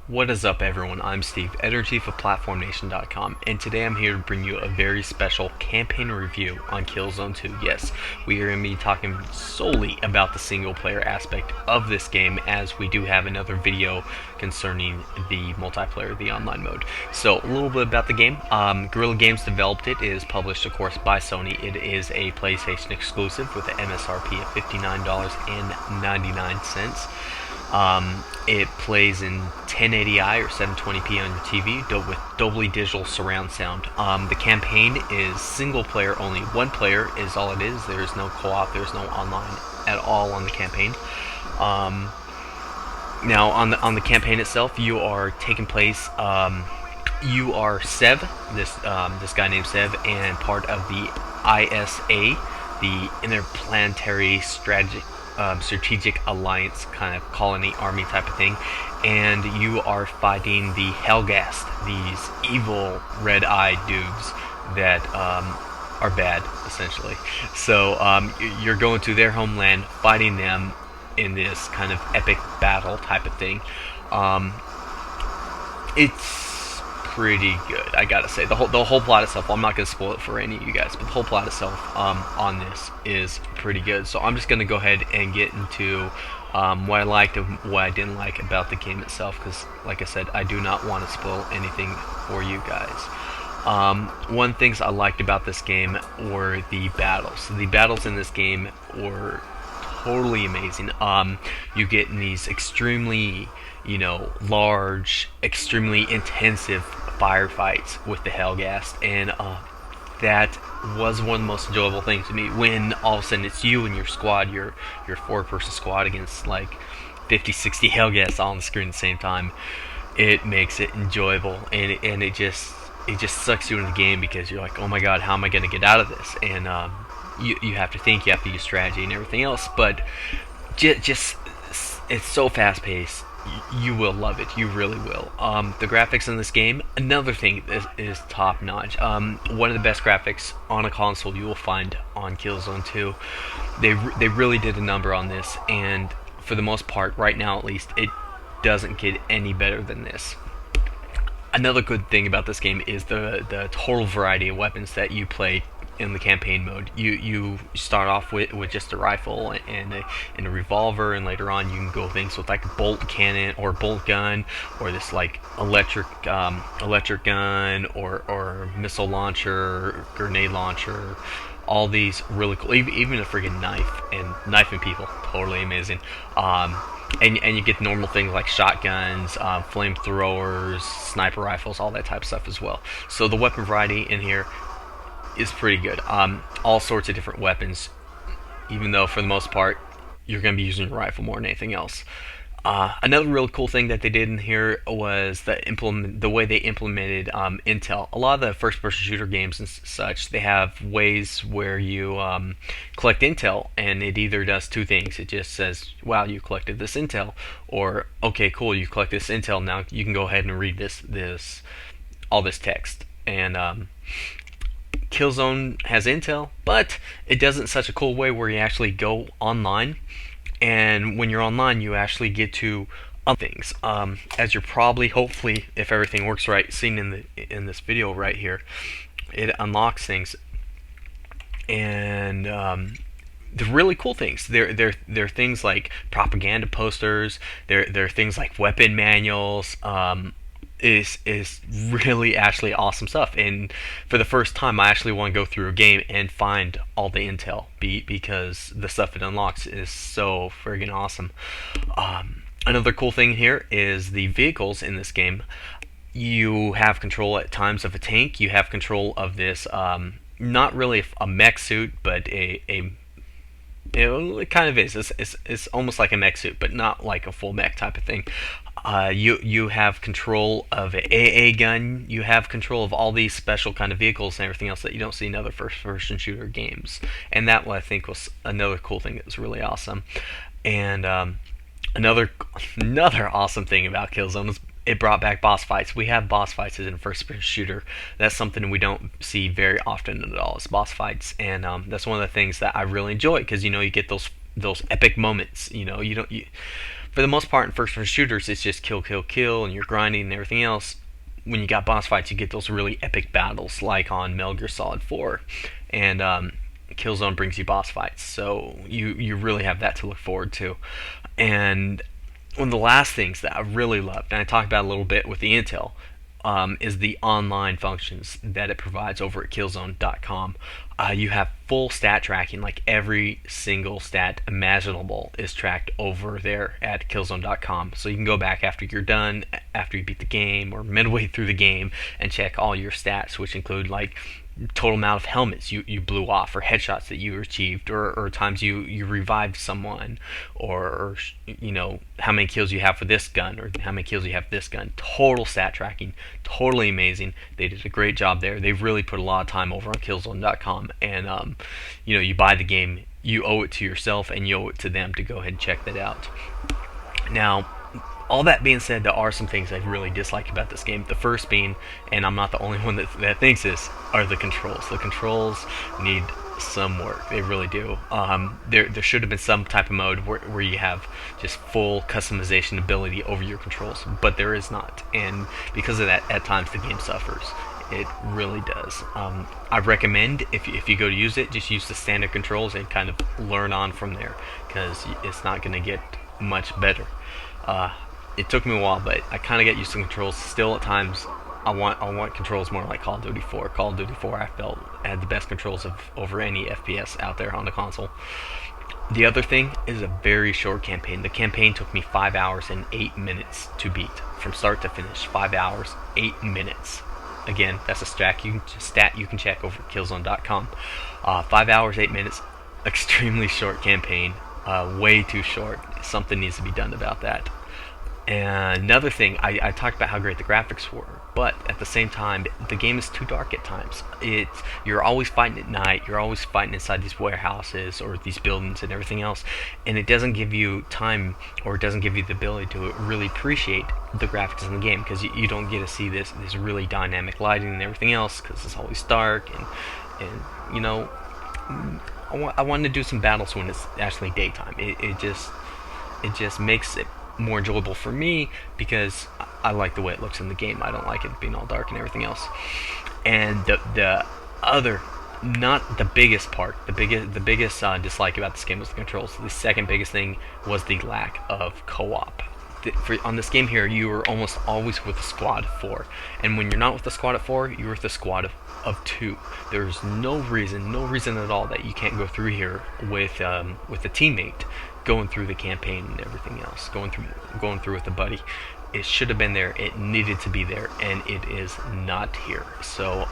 What is up, everyone? I'm Steve, editor-in-chief of PlatformNation.com, and today I'm here to bring you a very special campaign review on Killzone 2. Yes, we are going to be talking solely about the single-player aspect of this game, as we do have another video concerning the multiplayer, the online mode. So, a little bit about the game. Guerrilla Games developed it. It is published, of course, by Sony. It is a PlayStation exclusive with an MSRP of $59.99. It plays in 1080i or 720p on your TV with doubly digital surround sound. The campaign is single player only. One player is all it is. There is no co-op. There is no online at all on the campaign. Now on the campaign itself, you are taking place. You are Sev, this guy named Sev, and part of the ISA, the Interplanetary Strategic Alliance kind of colony army type of thing, and you are fighting the Helghast, these evil red-eyed dudes that are bad, essentially. So you're going to their homeland, fighting them in this kind of epic battle type of thing. It's pretty good, I gotta say. The whole plot itself, I'm not gonna spoil it for any of you guys, but the whole plot itself on this is pretty good. So I'm just gonna go ahead and get into what I liked and what I didn't like about the game itself, because like I said, I do not want to spoil anything for you guys. One things I liked about this game were the battles. The battles in this game were totally amazing. You get in these extremely, large, extremely intensive firefights with the Helghast, and that was one of the most enjoyable things to me. When all of a sudden it's you and your squad, your four-person squad against like 50, 60 Helghasts all on the screen at the same time, it makes it enjoyable, and it just sucks you into the game, because you're like, oh my god, how am I going to get out of this? And you have to think, you have to use strategy and everything else, but just it's so fast paced. You will love it. You really will. The graphics in this game, another thing, is top notch. One of the best graphics on a console you will find on Killzone 2. They really did a number on this, and for the most part, right now at least, it doesn't get any better than this. Another good thing about this game is the total variety of weapons that you play in the campaign mode. You start off with just a rifle and a revolver, and later on you can go things with like a bolt cannon or bolt gun, or this like electric gun, or missile launcher, grenade launcher. All these really cool. Even a friggin' knife, and knifing people, totally amazing. And you get normal things like shotguns, flamethrowers, sniper rifles, all that type of stuff as well. So the weapon variety in here is pretty good. All sorts of different weapons, even though for the most part you're going to be using your rifle more than anything else. Another real cool thing that they did in here was the way they implemented intel. A lot of the first-person shooter games and such, they have ways where you collect intel, and it either does two things. It just says, wow, you collected this intel, or okay, cool, you collected this intel, now you can go ahead and read all this text. And Killzone has intel, but it does it in such a cool way where you actually go online, and when you're online, you actually get to things. As you're probably, hopefully, if everything works right, seen in this video right here, it unlocks things, and the really cool things. They're things like propaganda posters. They're things like weapon manuals. Is really actually awesome stuff, and for the first time I actually want to go through a game and find all the intel, because the stuff it unlocks is so friggin' awesome. Another cool thing here is the vehicles in this game. You have control at times of a tank. You have control of this not really a mech suit, but it kind of is. It's almost like a mech suit, but not like a full mech type of thing. You have control of an AA gun. You have control of all these special kind of vehicles and everything else that you don't see in other first-person shooter games. And that, I think, was another cool thing that was really awesome. And another awesome thing about Killzone is it brought back boss fights. We have boss fights in a first-person shooter. That's something we don't see very often at all. It's boss fights, and that's one of the things that I really enjoy, because you get those epic moments. for the most part in first-person shooters, it's just kill, kill, kill, and you're grinding and everything else. When you got boss fights, you get those really epic battles, like on Metal Gear Solid 4, and Killzone brings you boss fights, so you really have that to look forward to. And one of the last things that I really loved, and I talked about a little bit with the Intel, is the online functions that it provides over at Killzone.com. You have full stat tracking, like every single stat imaginable is tracked over there at Killzone.com. So you can go back after you're done, after you beat the game, or midway through the game, and check all your stats, which include like total amount of helmets you blew off, or headshots that you achieved, or times you revived someone, or how many kills you have for this gun, or how many kills you have for this gun. Total stat tracking, totally amazing. They did a great job there. They've really put a lot of time over on Killzone.com, and you buy the game, you owe it to yourself, and you owe it to them to go ahead and check that out. Now, all that being said, there are some things I really dislike about this game. The first being, and I'm not the only one that thinks this, are the controls. The controls need some work. They really do. There should have been some type of mode where you have just full customization ability over your controls, but there is not. And because of that, at times the game suffers. It really does. I recommend, if you go to use it, just use the standard controls and kind of learn on from there, because it's not going to get much better. It took me a while, but I kind of get used to controls. Still, at times, I want controls more like Call of Duty 4. Call of Duty 4, I felt, had the best controls of over any FPS out there on the console. The other thing is a very short campaign. The campaign took me 5 hours and 8 minutes to beat, from start to finish. 5 hours, 8 minutes. Again, that's a stat you can check over at Killzone.com. 5 hours, 8 minutes. Extremely short campaign. Way too short. Something needs to be done about that. And another thing, I talked about how great the graphics were, but at the same time, the game is too dark at times. You're always fighting at night, you're always fighting inside these warehouses or these buildings and everything else, and it doesn't give you time, or it doesn't give you the ability to really appreciate the graphics in the game, because you don't get to see this really dynamic lighting and everything else, because it's always dark, and I wanted to do some battles when it's actually daytime. It just makes it more enjoyable for me, because I like the way it looks in the game. I don't like it being all dark and everything else. And the other, not the biggest part, the biggest dislike about this game was the controls. The second biggest thing was the lack of co-op. On this game here, you are almost always with a squad of 4, and when you're not with a squad of 4, you're with a squad of 2. There's no reason at all that you can't go through here with a teammate, going through the campaign and everything else, going through with a buddy. It should have been there. It needed to be there, and it is not here. So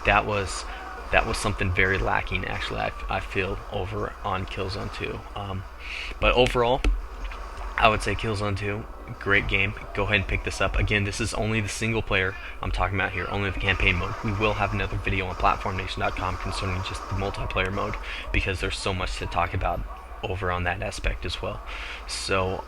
that was something very lacking, actually, I feel, over on Killzone 2. But overall, I would say Killzone 2, great game. Go ahead and pick this up. Again, this is only the single player I'm talking about here, only the campaign mode. We will have another video on PlatformNation.com concerning just the multiplayer mode, because there's so much to talk about over on that aspect as well. So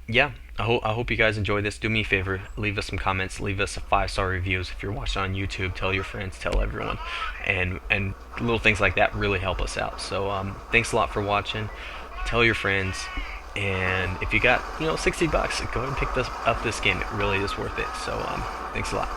yeah, I hope you guys enjoy this. Do me a favor, leave us some comments, leave us a 5-star reviews. If you're watching on YouTube, tell your friends, tell everyone, and little things like that really help us out. So thanks a lot for watching. Tell your friends, and if you got $60, go ahead and pick up this game. It really is worth it. So thanks a lot.